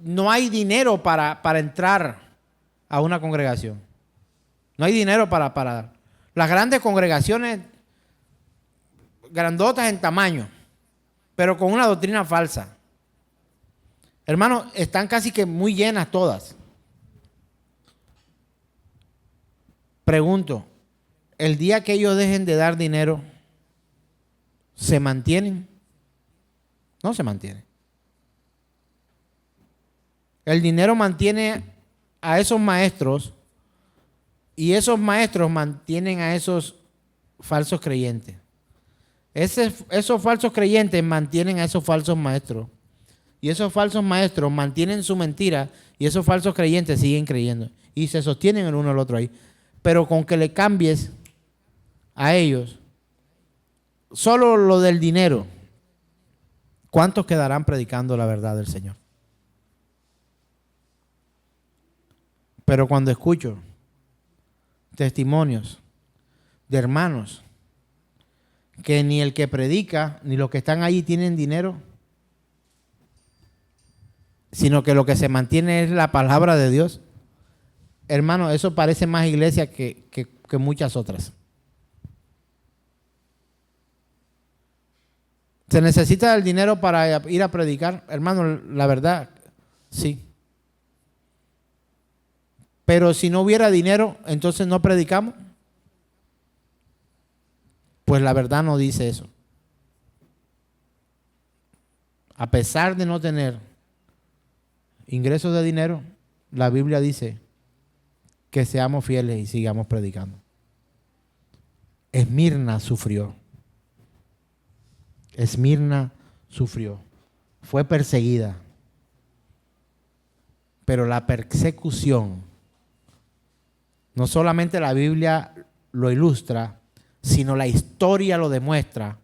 no hay dinero para entrar a una congregación. No hay dinero para las grandes congregaciones, grandotas en tamaño, pero con una doctrina falsa. Hermanos, están casi que muy llenas todas. Pregunto, el día que ellos dejen de dar dinero, ¿se mantienen? No se mantienen. El dinero mantiene a esos maestros y esos maestros mantienen a esos falsos creyentes. Esos falsos creyentes mantienen a esos falsos maestros. Y esos falsos maestros mantienen su mentira y esos falsos creyentes siguen creyendo. Y se sostienen el uno al otro ahí. Pero con que le cambies a ellos solo lo del dinero, ¿cuántos quedarán predicando la verdad del Señor? Pero cuando escucho testimonios de hermanos que ni el que predica ni los que están allí tienen dinero, sino que lo que se mantiene es la palabra de Dios, hermano, eso parece más iglesia que muchas otras. ¿Se necesita el dinero para ir a predicar? Hermano, la verdad, sí. Pero si no hubiera dinero, entonces no predicamos. Pues la verdad no dice eso. A pesar de no tener ingresos de dinero, la Biblia dice que seamos fieles y sigamos predicando. Esmirna sufrió. Esmirna sufrió. Fue perseguida. Pero la persecución, no solamente la Biblia lo ilustra, sino la historia lo demuestra.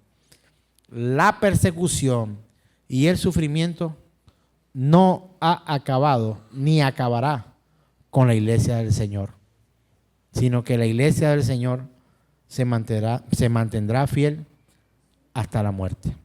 La persecución y el sufrimiento no ha acabado ni acabará con la iglesia del Señor, sino que la iglesia del Señor se mantendrá fiel hasta la muerte.